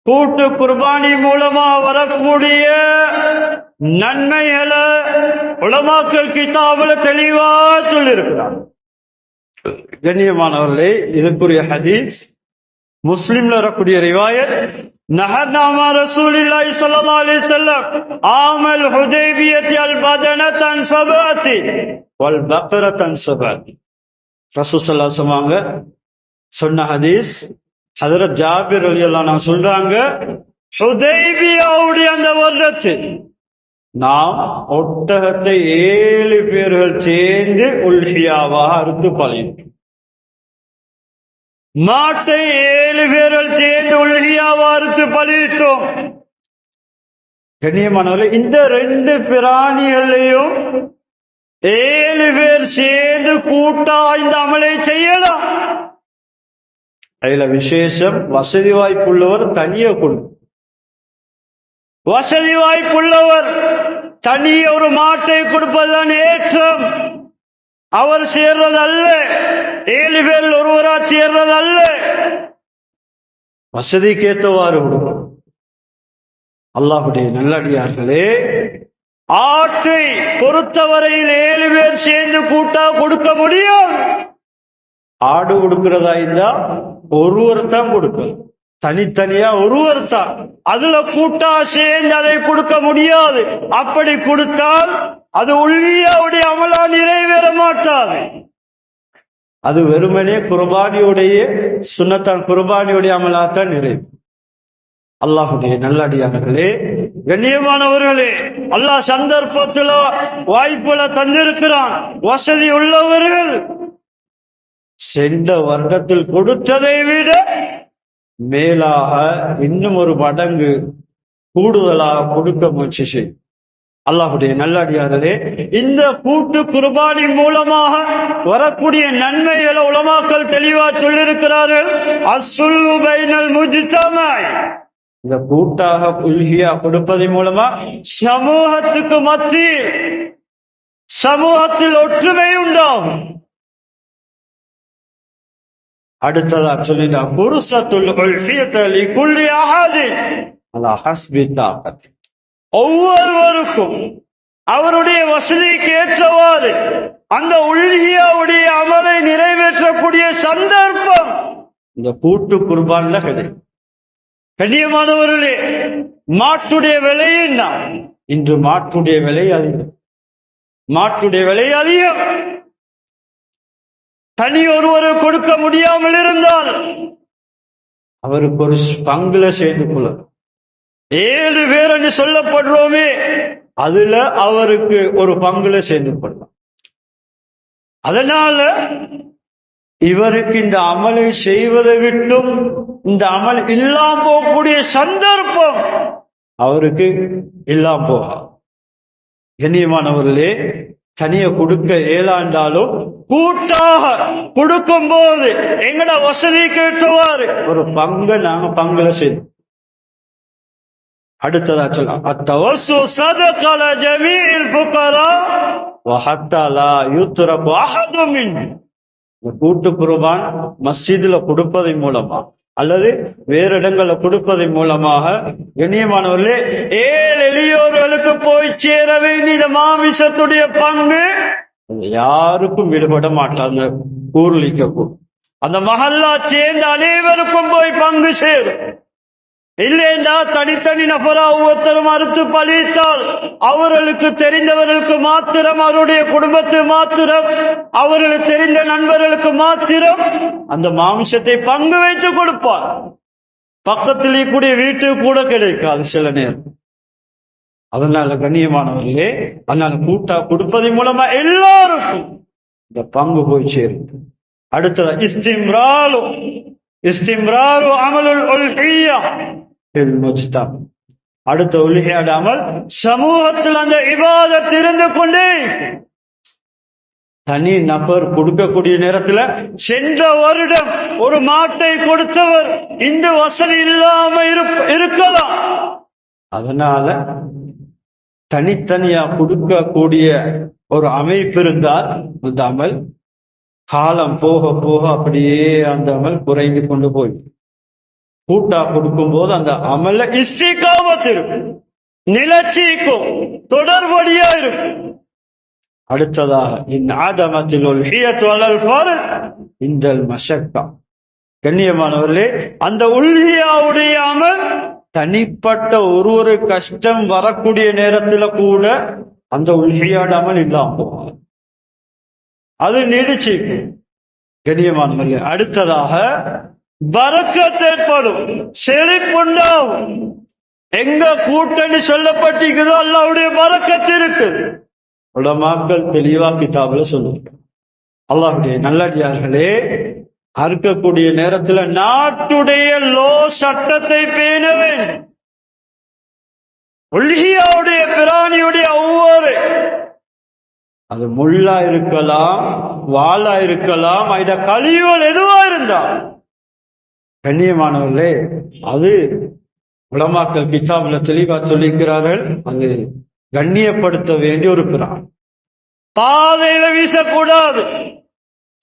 கூட்டு குர்பானி மூலமா வரக்கூடிய நன்மைகளை உலமாக்கள் கிதாபுல தெளிவா சொல்லியிருக்கிறார். கண்ணியமானவர்களே, இதுக்குரிய ஹதீஸ் முஸ்லிம்ல வரக்கூடிய ரிவாயத், நஹர்னா மா ரசூலில்லாஹி ஸல்லல்லாஹு அலைஹி வஸல்லம் ஆமல் ஹுதைபியத்தி அல் பதனத்தன் சபஅத்தி வல் பக்ரத்தன் சபஅத்தி. ரசூல் ஸல்லல்லாஹு அலைஹி வஸல்லம் சொன்ன ஹதீஸ், ஹஜ்ரத் ஜாபிர் ரலியல்லாஹு அன்ஹு சொல்றாங்க, ஹுதைபியாவுடைய அந்த வருடத்தில் நாம் ஒட்டகத்தை 7 பேர்கள் சேர்ந்து உல்ஹியாவாக அறுத்து பலியிட்டோம். மாட்டை 7 பேர்கள் சேர்ந்து உல்ஹியாவாக அறுத்து பலியிட்டோம். கண்ணியமானவர்களே, இந்த 2 பிராணிகளையும் 7 பேர் சேர்ந்து கூட்டா இந்த அமலை செய்யலாம். அதுல விசேஷம், வசதி வாய்ப்புள்ளவர் தனிய கொடு. வசதி வாய்ப்புள்ளவர் தனிய ஒரு மாட்டை கொடுப்பதுதான் ஏற்றம். அவர் சேர்றதல்ல, 7 பேர் ஒருவரா சேர்றதல்ல. வசதிக்கேற்றவாறு கொடுக்கும். அல்லாஹ்வுடைய நல்லடியார்களே, ஆட்டை பொறுத்தவரையில் 7 பேர் சேர்ந்து கூட்டா கொடுக்க முடியும். ஆடு கொடுக்கிறதா இருந்தா ஒருவர் தான் கொடுக்கணும், தனித்தனியா ஒருவர் தான். அதுல கூட்டா சேர்ந்து அதை கொடுக்க முடியாது. அப்படி கொடுத்தால் அது உள்வியாவுடைய அமலா நிறைவேற மாட்டாது. அது வெறுமனே குர்பானியுடைய சுன்னத்தான், குர்பானியுடைய அமலாத்தான் நிறைவு. அல்லாஹ்வுடைய நல்லடியார்களே, கண்ணியமானவர்களே, அல்லாஹ் சந்தர்ப்பத்துல வாய்ப்புல தந்திருக்கிறான். வசதி உள்ளவர்கள் சென்ற வருடத்தில் கொடுத்ததை விட மேலாக இன்னும் ஒரு மடங்கு கூடுதலாக கொடுக்க முயற்சி செய்யும். அல்லாஹ்வுடைய நல்லடியார்களே, இந்த கூட்டு குர்பானி மூலமாக வரக்கூடிய நன்மைகளை உலமாக்கள் தெளிவா சொல்லியிருக்கிறார்கள். அஸ்ஸுல்ஹு பைனல் முஜ்தமா, இந்த கூட்டாக உல்ஹியா கொடுப்பதன் மூலமா சமூகத்துக்கு மத்தியில் சமூகத்தில் ஒற்றுமை உண்டாகும். அடுத்ததா சொல்லினா குர்சத்துல் உல்ஹியத லிகுல்லி அஹதின் அலா ஹஸ்பி தாகத், ஒவ்வொருவருக்கும் அவருடைய வசதிக்கு ஏற்றவாறு அந்த உல்ஹியாவுடைய அமலை நிறைவேற்றக்கூடிய சந்தர்ப்பம் இந்த கூட்டு குர்பான்ல கிடைக்கும். கண்ணியமானவர்களே, மாட்டுடைய விலை என்ன? இன்று மாட்டுடைய விலை அதிகம். மாட்டுடைய விலை அதிகம். தனி ஒருவரு கொடுக்க முடியாமல் இருந்தால் அவருக்கு ஒரு பங்குல சேர்ந்து கொள்ள 7 பேர் என்று சொல்லப்படுறோமே, அதுல அவருக்கு ஒரு பங்குல சேர்ந்து கொள்ளலாம். அதனால இவருக்கு இந்த அமலை செய்வதை விட்டும் இந்த அமல் இல்லாம போகக்கூடிய சந்தர்ப்பம் அவருக்கு இல்லாம போகும். கண்ணியமானவர்களே, தனிய கொடுக்க இயலாண்டாலும் கூட்டாக கொடுக்கும் போது எங்கட வசதி கேட்டவாறு ஒரு பங்கை நாங்க பங்குல செய்தோம். அடுத்ததா சொல்லலாம், அத்தவஸ்ஸு ஸதகல ஜமீஇல் ஃபுகரா வ ஹத்தா லா யுத்ரகு அஹது மின்ஹும். கூட்டு குர்பான் மஸ்ஜிதுல கொடுப்பதன் மூலமா அல்லது வேறு இடங்கள்ல கொடுப்பதன் மூலமாக கண்ணியமானவர்களே 7 எளியோர்களுக்கு போய் சேர வேண்டிய மாமிசத்துடைய பங்கு யாருக்கும் விடுபட மாட்டாங்க. ஊர்லிக்க அந்த மஹல்லா சேர்ந்து அனைவருக்கும் போய் பங்கு சேரும். இல்லைண்டா தனித்தனி நபரா ஒவ்வொருத்தரும் அறுத்து பழித்தால் அவர்களுக்கு தெரிந்தவர்களுக்கு மாத்திரம், அவருடைய குடும்பத்து மாத்திரம், அவர்களுக்கு தெரிந்த நண்பர்களுக்கு மாத்திரம் அந்த மாமிசத்தை பங்கு வைத்து கொடுப்பார். பக்கத்திலே கூடிய வீட்டுக்கு கூட கிடைக்காது சில நேரம். அதனால கண்ணியமானவர்களே, அதனால கூட்டா கொடுப்பதன் மூலமா எல்லாருக்கும் இந்த பங்கு போய் சேரும். அடுத்தது இஸ்திம்ராரு அமலுல் உல்ஹியா ஃபில் முஜ்தமா. அடுத்த உல்ஹியாட அமல் சமூகத்தில் அந்த இபாதத் இருந்து கொண்டே தனி நபர் கொடுக்கக்கூடிய நேரத்துல சென்ற வருடம் ஒரு மாட்டை கொடுத்தவர் இந்த வசதி இல்லாம இருக்கலாம். அதனால தனித்தனியா கொடுக்கக்கூடிய ஒரு அமைப்பு இருந்தால் அந்த அமல் காலம் போக போக அப்படியே அந்த அமல் குறைந்து கொண்டு போய் கூட்டா கொடுக்கும் போது அந்த அமல்ல இஸ்திகாமத் இருக்கும், நிலச்சிக்கும், தொடர்படியா இருக்கும். அடுத்ததாக இன்ஆதமத்தில் உல்ஹியத்து அலல் ஃபர்த் இன்தல் மஷக்கா. கண்ணியமானவர்களே, அந்த உல்ஹியாவுடைய அமல் தனிப்பட்ட ஒரு கஷ்டம் வரக்கூடிய நேரத்தில் கூட அந்த உல்ஹியாட அமல் இல்லாம போகும், அது நீடிச்சிக்கும். கண்ணியமானவர்களே, அடுத்ததாக பரக்கத் ஏற்படும், செழிப்புண்டாகும். எங்க கூட்டணி சொல்லப்பட்டிருக்கிறதோ அல்லாஹ்வுடைய பரக்கத் இருக்குது. உலமாக்கள் தெளிவா கிதாபுல சொல்லுங்க. அல்லாஹ்வுடைய நல்லடியார்களே, அறுக்கக்கூடிய நேரத்தில் நாட்டுடைய லோ சட்டத்தை பேண வேண்டும். உல்ஹியாவுடைய பிராணியுடைய ஒவ்வொரு, அது முள்ளா இருக்கலாம், வாளா இருக்கலாம், இத கழிவுகள் எதுவா இருந்தா கண்ணியமானவர்களே, அது உலமாக்கள் கிதாபுல தெளிவா சொல்லிக்கிறார்கள். அது கண்ணியப்படுத்த வேண்டிய ஒரு பிராணி. பாதையில வீசக்கூடாது,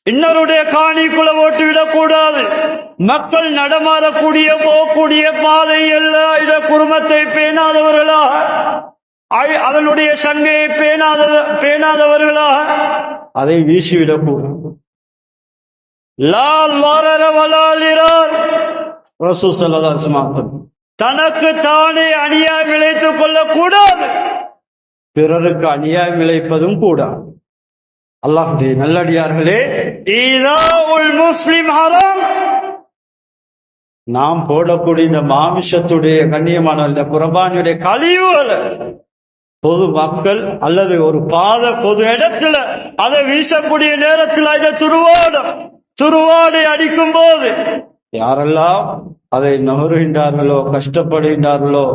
இன்னருடைய காணிக்குள்ள ஓட்டு விடக்கூடாது, மக்கள் நடமாறக்கூடிய போகக்கூடிய பாதை எல்லாம் இத குருமத்தை பேணாதவர்களா, அதனுடைய சங்கையை பேணாதவர்களா அதை வீசிவிடக்கூடாது. தனக்கு தானே அநியாயம் விளைத்துக் கொள்ளக்கூடாது, பிறருக்கு அநியாயம் விளைப்பதும் கூடாது. அல்லாஹ்வுடைய நல்லடியார்களே, முஸ்லிம் ஹராம். நாம் போடக்கூடிய இந்த மாமிசத்துடைய கண்ணியமான இந்த குர்பானியுடைய கழிவுகளை பொது மக்கள் அல்லது ஒரு பொது இடத்துல அதை வீசக்கூடிய நேரத்தில் அதை துருவாடை அடிக்கும் போது யாரெல்லாம் அதை நுகர்கின்றார்களோ, கஷ்டப்படுகின்றார்களோ,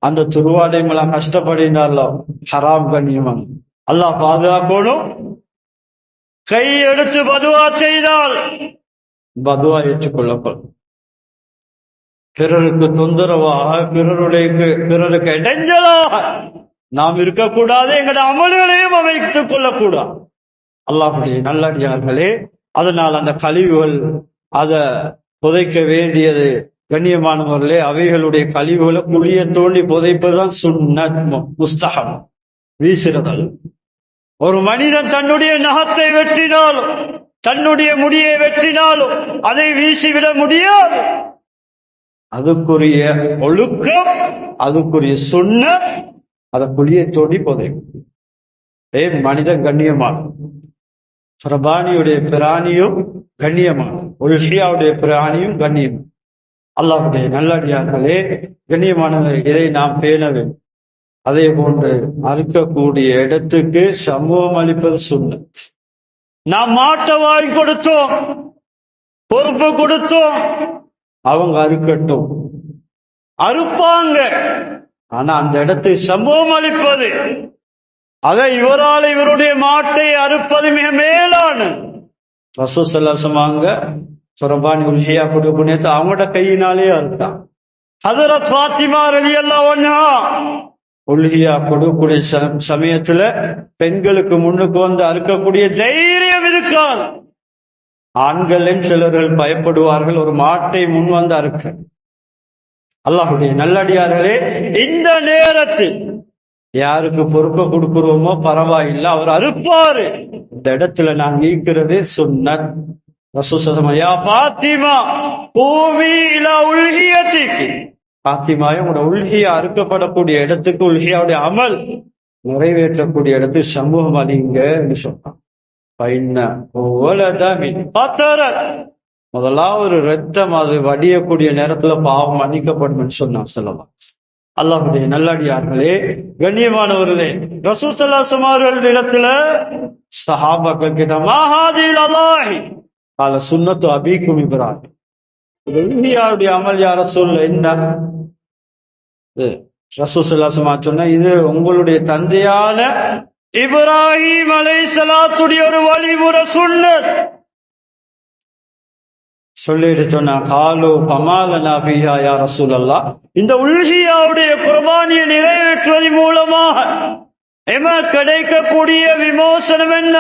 அந்த துருவாடை மூலம் கஷ்டப்படுகின்றார்களோ, ஹராம் கண்ணியமான அல்லாஹ் பாதுகாக்கணும். கை எடுத்து பதுவா செய்தால் பதுவா ஏற்றுக்கொள்ளப்படும். பிறருக்கு தொந்தரவாக, பிறருக்கு இடைஞ்சலாக நாம் இருக்கக்கூடாது, எங்களுடைய அமல்களையும் அமைத்துக் கொள்ளக்கூடாது. அல்லாஹ்வுடைய நல்லடியார்களே, அதனால் அந்த கழிவுகள் அதை புதைக்க வேண்டியது கண்ணியமானவர்களே. அவைகளுடைய கழிவுகளை குழிய தோண்டி புதைப்பதுதான் சுன்னத், முஸ்தஹப், வீசுறதல். ஒரு மனிதன் தன்னுடைய நகத்தை வெட்டினாலும், தன்னுடைய முடியை வெட்டினாலும் அதை வீசிவிட முடியாது. அதுக்குரிய ஒழுக்கம், அதுக்குரிய சுன்னத், அதை குழியை தோண்டி புதைக்கும். மனிதன் கண்ணியமான, குர்பானியுடைய பிராணியும் கண்ணியமான, உல்ஹியாவுடைய பிராணியும் கண்ணியம். அல்லாஹ்வுடைய நல்லடியார்களே, கண்ணியமானவர்களே, இதை நாம் பேண வேண்டும். அதே போன்று அறுக்கக்கூடிய இடத்துக்கு சமூகம் அளிப்பது சுன்னத். நாம் மாட்டை வாங்கி கொடுத்தோம், பொறுப்பு கொடுத்தோம், அவங்க அறுக்கட்டும், அறுப்பாங்க. ஆனா அந்த இடத்தை சமூகம் அளிப்பது, அதை இவரால் இவருடைய மாட்டை அறுப்பது மிக மேலான. ரசூல் ஸல்லல்லாஹு அலைஹி வஸல்லம் குர்பானி உல்ஹியா கொடுக்கணும்னு அவங்களோட கையினாலே அறுத்தான். ஹஜ்ரத் ஃபாத்திமா ரலியல்லாஹு அன்ஹா உல்ஹியா கொடுக்கக்கூடிய சமயத்துல பெண்களுக்கு முன்னுக்கு வந்து அறுக்கக்கூடிய தைரியம் இருக்காது. ஆண்களின் சிலர்கள் பயப்படுவார்கள் ஒரு மாட்டை முன் வந்து அறுக்க. அல்லாஹ்வுடைய நல்லடியார்களே, இந்த நேரத்தில் யாருக்கு பொறுப்பை கொடுக்கிறோமோ பரவாயில்லை, அவர் அறுப்பாரு. இந்த இடத்துல நான் நீக்கிறதே சுன்னத். ரசூல் ஸல்லல்லாஹு அலைஹி வஸல்லம், ஃபாத்திமா கூமி இலா உல்ஹியத்திகி, ஃபாத்திமாவே உங்களோட உல்ஹியா அறுக்கப்படக்கூடிய இடத்துக்கு, உல்ஹியாவுடைய அமல் நிறைவேற்றக்கூடிய இடத்துக்கு சமூகம் அளிங்கன்னு சொன்னான். முதலாவது ரத்தம் அது வடியக்கூடிய நேரத்துல பாவம் மன்னிக்கப்படும் சொன்னான் சொல்லலாம். அல்லாஹ்வுடைய நல்லடியார்களே, கண்ணியமானவர்களே, ரசூல் ஸல்லல்லாஹு அலைஹி வஸல்லம் அவர்கள் இடத்துல சஹாபாக்கள் கிட்ட மாஹாதில் அல்லாஹி கால சுன்னத்து அபீக்கும் இப்ராஹிம், உல்ஹியாவுடைய அமல் யா ரசூல் என்ன? ரசூல் ஸல்லல்லாஹு அலைஹி வஸல்லம் சொன்னா, இது உங்களுடைய தந்தையான இப்ராஹிம் அலைஹிஸ்ஸலாத்துடைய ஒரு வழிமுறை சுன்னத். சொல்லிட்டு சொன்னா, காலு ஃபமாலனா ஃபீஹா யா ரசூலல்லாஹ், இந்த உல்ஹியாவுடைய குர்பானியை நிறைவேற்றுவதன் மூலமாக எமக்கு கிடைக்கக்கூடிய விமோசனம் என்ன,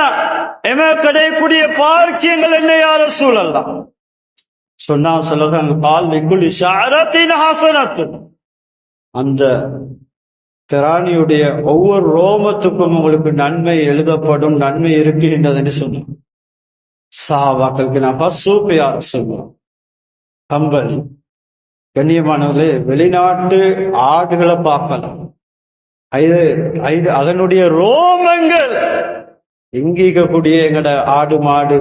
எமக்கு கிடைக்கக்கூடிய பாக்கியங்கள் என்ன யா ரசூலல்லாஹ்? சொன்னா சொல்லுறாங்க, கால் லிக்குலி ஷஅரத்தின் ஹஸனத்துன், அந்த பிராணியுடைய ஒவ்வொரு ரோமத்துக்கும் உங்களுக்கு நன்மை எழுதப்படும், நன்மை இருக்குகின்றதுன்னு சொன்னாங்க. சஹாபாக்களுக்கு நான் சூப்பு யார சொல்லுவோம், கம்பளி. கண்ணியமானவர்களே, வெளிநாட்டு ஆடுகளை பார்க்கலாம், அதனுடைய ரோமங்கள் எங்கீக்கக்கூடிய எங்கட ஆடு மாடு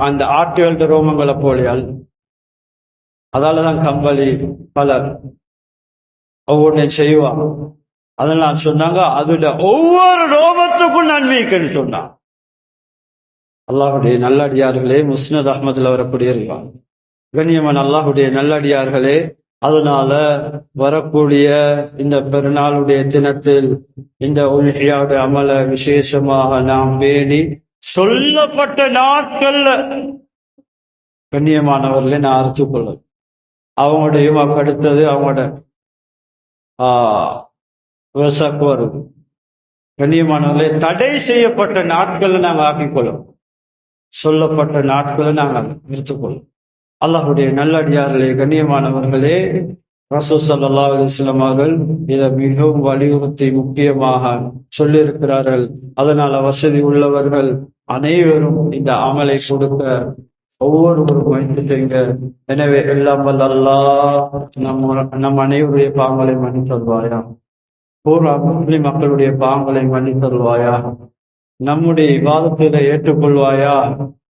அந்த ஆட்டுகள ரோமங்களை போலியால், அதாலதான் கம்பளி பலர் ஒவ்வொன்றையும் செய்வாங்க. அதெல்லாம் சொன்னாங்க, அதுல ஒவ்வொரு ரோமத்துக்கும் நன்மைக்குன்னு சொன்னாங்க. அல்லாஹ்வுடைய நல்லடியார்களே, முஸ்னத் அஹ்மதுல வரக்கூடிய இருக்காங்க. கண்ணியமான அல்லாஹ்வுடைய நல்லடியார்களே, அதனால வரக்கூடிய இந்த பெருநாளுடைய தினத்தில் இந்த உல்ஹியாவுடைய அமல விசேஷமாக நாம் பேணி சொல்லப்பட்ட நாட்கள்ல கண்ணியமானவர்களை நான் அறுத்துக்கொள்ள அவங்களுடைய அடுத்தது அவங்களோட விவசாக்கு வரும். கண்ணியமானவர்களை தடை செய்யப்பட்ட நாட்களை நாங்கள் ஆக்கிக்கொள்ளும், சொல்லப்பட்ட நாட்களை நாங்கள் எடுத்துக்கொள்ளும். அல்லாஹ்வுடைய நல்லடியார்களே, கண்ணியமானவர்களே, ரசூல் ஸல்லல்லாஹு அலைஹி வஸல்லம் அவர்கள் இதை மிகவும் வலியுறுத்தி முக்கியமாக சொல்லியிருக்கிறார்கள். அதனால வசதி உள்ளவர்கள் அனைவரும் இந்த அமலை கொடுக்க ஒவ்வொருவரும் முயற்சி செய்யுங்க. எனவே எல்லாம் வல்ல அல்லாஹ் நம் அனைவருடைய பாவங்களை மன்னித்தருள்வாயா, பூரா முஸ்லிம் மக்களுடைய பாவங்களை மன்னித்தருள்வாயா, நம்முடைய இபாதத்தை ஏற்றுக்கொள்வாயா.